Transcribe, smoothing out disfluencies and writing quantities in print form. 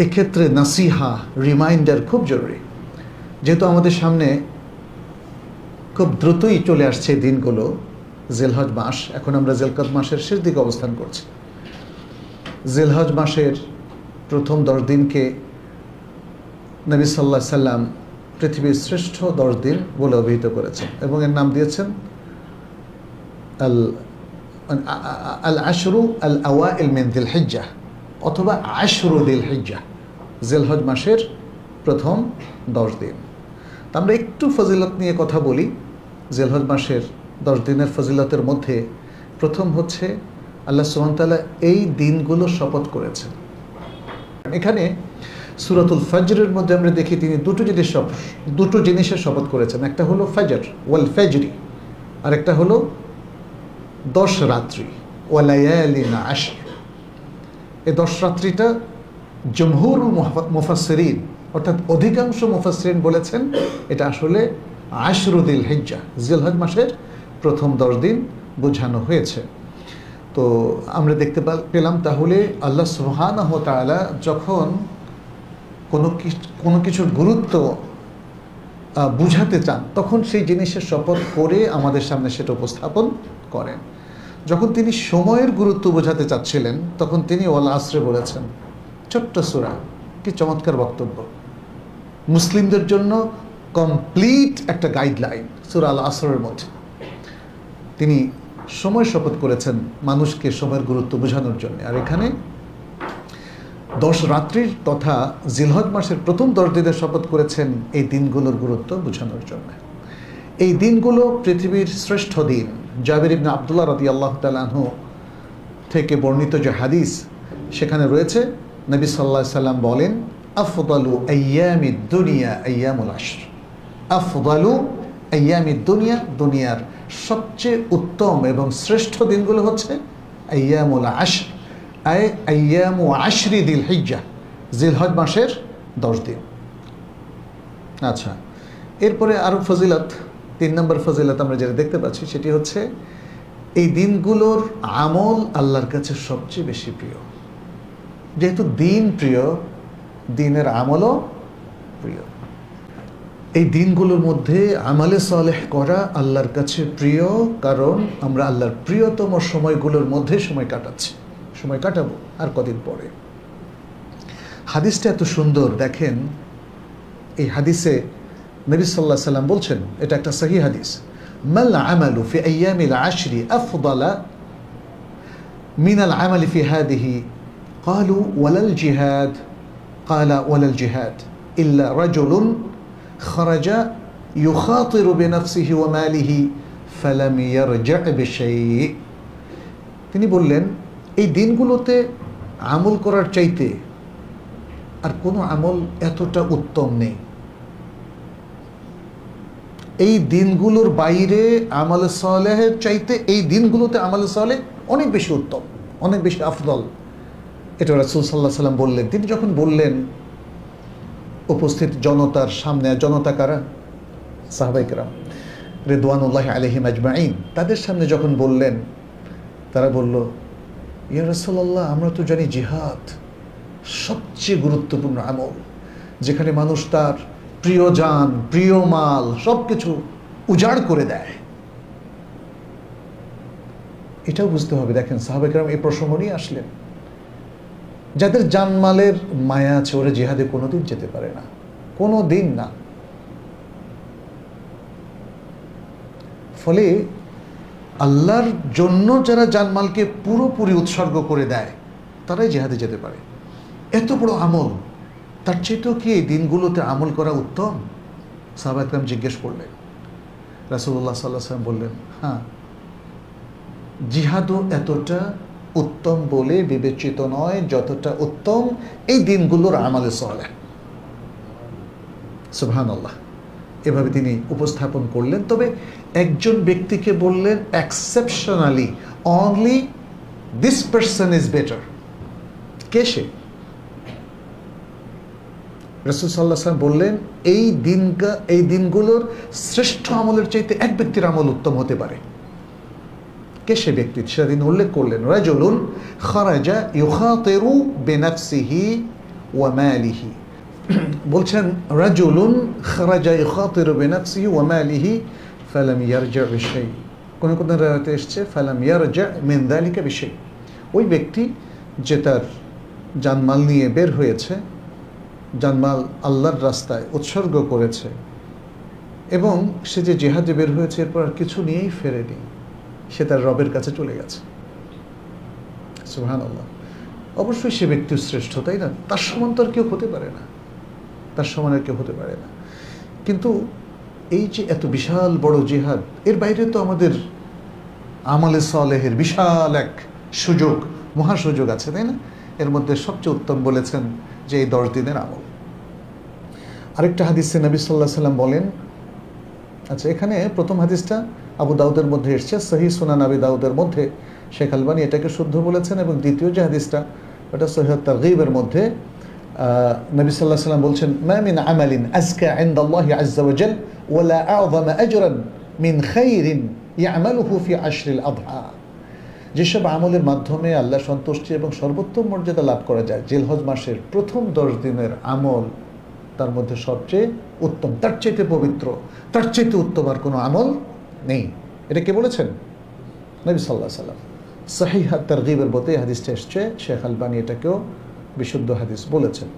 এক্ষেত্রে নাসিহা, রিমাইন্ডার খুব জরুরি। যেহেতু আমাদের সামনে খুব দ্রুতই চলে আসছে দিনগুলো, জিলহজ মাস, এখন আমরা জিলকদ মাসের শেষ দিকে অবস্থান করছি। জিলহজ মাসের প্রথম 10 দিনকে নবী সাল্লাল্লাহু আলাইহি সাল্লাম পৃথিবীর শ্রেষ্ঠ 10 দিন বলে অভিহিত করেছেন এবং এর নাম দিয়েছেন আল আশরু আল আওয়াইল মিন যিল হিজ্জা অথবা আশরু যিল হিজ্জা, জিলহজ মাসের প্রথম 10 দিন। তা আমরা একটু ফজিলত নিয়ে কথা বলি। জিলহজ মাসের 10 দিনের ফজিলতের মধ্যে প্রথম হচ্ছে আল্লাহ সুবহানাহু ওয়া তাআলা এই দিনগুলো শপথ করেছেন। এখানে সূরাতুল ফজরের মধ্যে আমরা দেখি তিনি দুটো জিনিসের শপথ করেছেন। একটা হলো ফজর, ওয়াল ফজরি, আর একটা হলো 10 রাত্রি, ওয়ালায়ালিন আশর। এই 10 রাত্রিটা জমহুরুল মুফাসসিরিন অর্থাৎ অধিকাংশ মুফাসসিরিন বলেছেন এটা আসলে আশরু যিল হিজ্জা, জিলহজ মাসের প্রথম 10 দিন বোঝানো হয়েছে। তো আমরা দেখতে পেলাম তাহলে আল্লাহ সুবহানাহু ওয়া তাআলা যখন কোনো কিছুর গুরুত্ব বুঝাতে চান তখন সেই জিনিসের শপথ করে আমাদের সামনে সেটা উপস্থাপন করেন। যখন তিনি সময়ের গুরুত্ব বোঝাতে চাচ্ছিলেন তখন তিনি ওয়াল আসরে বলেছেন। ছোট্ট সূরা, কি চমৎকার বক্তব্য, মুসলিমদের জন্য কমপ্লিট একটা গাইডলাইন সূরা আল আসরের মধ্যে। তিনি সময় শপথ করেছেন মানুষকে সময়ের গুরুত্ব বোঝানোর জন্য। আর এখানে 10 রাত্রির তথা জিলহজ মাসের প্রথম 10 দিনের শপথ করেছেন এই দিনগুলোর গুরুত্ব বোঝানোর জন্য। এই দিনগুলো পৃথিবীর শ্রেষ্ঠ দিন। জাবির ইবনে আব্দুল্লাহ রাদিয়াল্লাহু তাআলা আনহু থেকে বর্ণিত যে হাদিস, সেখানে রয়েছে নবী সাল্লাল্লাহু আলাইহি সাল্লাম বলেন, আফদালু আইয়ামিদ দুনিয়া আইয়ামুল আশর। আফদালু আইয়ামিদ দুনিয়া, দুনিয়ার সবচেয়ে উত্তম এবং শ্রেষ্ঠ দিনগুলো হচ্ছে আইয়ামুল আশর, আইয়ামু আশরি যিল হিজ্জা, জিলহজ মাসের 10 দিন। আচ্ছা, এরপরে আরও ফজিলত, 3 নম্বর ফজিলত আমরা যেটা দেখতে পাচ্ছি সেটি হচ্ছে এই দিনগুলোর আমল আল্লাহর কাছে সবচেয়ে বেশি প্রিয়। যেহেতু দিন প্রিয়, দিনের আমলও প্রিয়। এই দিনগুলোর মধ্যে আমালে সালেহ করা আল্লাহর কাছে প্রিয়, কারণ আমরা আল্লাহর প্রিয়তম সময়গুলোর মধ্যে সময় কাটাবো আর কদিন পরে। হাদিসটা এত সুন্দর, দেখেন এই হাদিসে নবী সাল্লাল্লাহু আলাইহি সাল্লাম বলছেন, এটা একটা সহিহ হাদিস, মাল আমালু ফি আইয়ামিল আশরি আফদালা মিনাল আমালি ফি হাদিহি ক্বালু ওয়ালাল জিহাদ ক্বালা ওয়ালাল জিহাদ ইল্লা রাজুলুন খারাজা ইউখাতিরু বিনাফসিহি ওয়া মালিহি ফালাম ইয়ারজা বিশাই। তিনি বললেন এই দিনগুলোতে আমল করার চাইতে আর কোনো আমল এতটা উত্তম নেই। এই দিনগুলোর বাইরে আমলে সালেহের চাইতে এই দিনগুলোতে আমলে সালেহ অনেক বেশি উত্তম, অনেক বেশি আফদল। এটা রাসূল সাল্লাল্লাহু আলাইহি সাল্লাম বললেন। তিনি যখন বললেন উপস্থিত জনতার সামনে, জনতা কারা? সাহাবায়ে কেরাম রিদওয়ানুল্লাহি আলাইহিম আজমাইন, তাদের সামনে যখন বললেন, তারা বলল, ইয়া রাসূলুল্লাহ, আমরা তো জানি জিহাদ সবচেয়ে গুরুত্বপূর্ণ আমল, যেখানে মানুষ তার প্রিয় জান, প্রিয় মাল সব কিছু উজাড় করে দেয়। এটাও বুঝতে হবে। দেখেন সাহাবায়ে কেরাম এই প্রসঙ্গ নিয়ে আসলেন। যাদের জানমালের মায়া আছে ওরা জিহাদে কোনোদিন যেতে পারে না, কোনো দিন না। ফলে আল্লাহর জন্য যারা জানমালকে পুরোপুরি উৎসর্গ করে দেয় তারাই জিহাদে যেতে পারে। এত বড় আমল, তার চেয়েও কি এই দিনগুলোতে আমল করা উত্তম? সাহাবায়ে কেরাম জিজ্ঞেস করলেন। রাসূলুল্লাহ সাল্লাল্লাহু আলাইহি ওয়াসাল্লাম বললেন, হ্যাঁ, জিহাদও এতটা উত্তম বলে বিবেচিত নয় যতটা উত্তম এই দিনগুলোর আমলে সালেহ। সুবহানাল্লাহ, এভাবে তিনি উপস্থাপন করলেন। তবে একজন ব্যক্তিকে বললেন exceptionally, only this person is better. কে সে? রাসূল সাল্লাল্লাহু আলাইহি ওয়াসাল্লাম বললেন এই দিনগুলোর শ্রেষ্ঠ আমলের চাইতে এক ব্যক্তির আমল উত্তম হতে পারে। কে সে ব্যক্তি? সেদিন উল্লেখ করলেন, রাজুলুন খারাজা ইউখাতিরু বিনাফসিহি ওয়া মালিহি। বলছেন রাজুলুন খারাজা ইখাতিরু বিনাফসিহি ওয়া মালিহি ফালাম ইয়ারজা বিশাই। কোন কোন রাওয়াতে এসেছে ফালাম ইয়ারজা মিন যালিকা বিশাই। ওই ব্যক্তি যে তার জানমাল নিয়ে বের হয়েছে, জানমাল আল্লাহর রাস্তায় উৎসর্গ করেছে এবং সে যে জিহাদে বের হয়েছে এরপর আর কিছু নিয়েই ফেরেনি, সে তার রবের কাছে চলে গেছে। সুবহানাল্লাহ। অবশ্যই সে ব্যক্তি শ্রেষ্ঠ, তাই না? তার সমান তো আর কেউ হতে পারে না, তার সমান আর কেউ হতে পারে না। কিন্তু এই যে এত বিশাল বড় জিহাদ, এর বাইরে তো আমাদের আমলে সালেহের বিশাল এক সুযোগ, মহাসুযোগ আছে, তাই না? এর মধ্যে সবচেয়ে উত্তম বলেছেন যে এই 10 দিনের আমল। আরেকটা হাদিসে নবী সাল্লাল্লাহু আলাইহি সাল্লাম বলেন, আচ্ছা এখানে প্রথম হাদিসটা আবু দাউদের মধ্যে এসছে, সহিহ সুনান আবি দাউদের মধ্যে শেখ আলবানী এটাকে শুদ্ধ বলেছেন, এবং দ্বিতীয় যে হাদিসটা ওটা সহিহ তারগীবের মধ্যে নবী সাল্লাল্লাহু আলাইহি সাল্লাম বলছেন, মা মিন আমালিন আযকা ইনদাল্লাহি আযজা ওয়া জাল ওয়ালা আ'যামা আজরান মিন খাইরিন ইয়া'মালুহু ফি আশরিল আযহা। যেসব আমলের মাধ্যমে আল্লাহ সন্তুষ্টি এবং সর্বোত্তম মর্যাদা লাভ করা যায়, জিলহজ মাসের প্রথম 10 দিনের আমল তার মধ্যে সবচেয়ে উত্তম, তার চাইতে পবিত্র, তার চাইতে উত্তম আর কোনো আমল নেই। এটা কে বলেছেন? নবী সাল্লাল্লাহু আলাইহি সাল্লাম। সহিহ তারগীবের মধ্যে হাদিসটা এসছে, শেখ আলবানী এটাকেও বিশুদ্ধ হাদিস বলেছেন।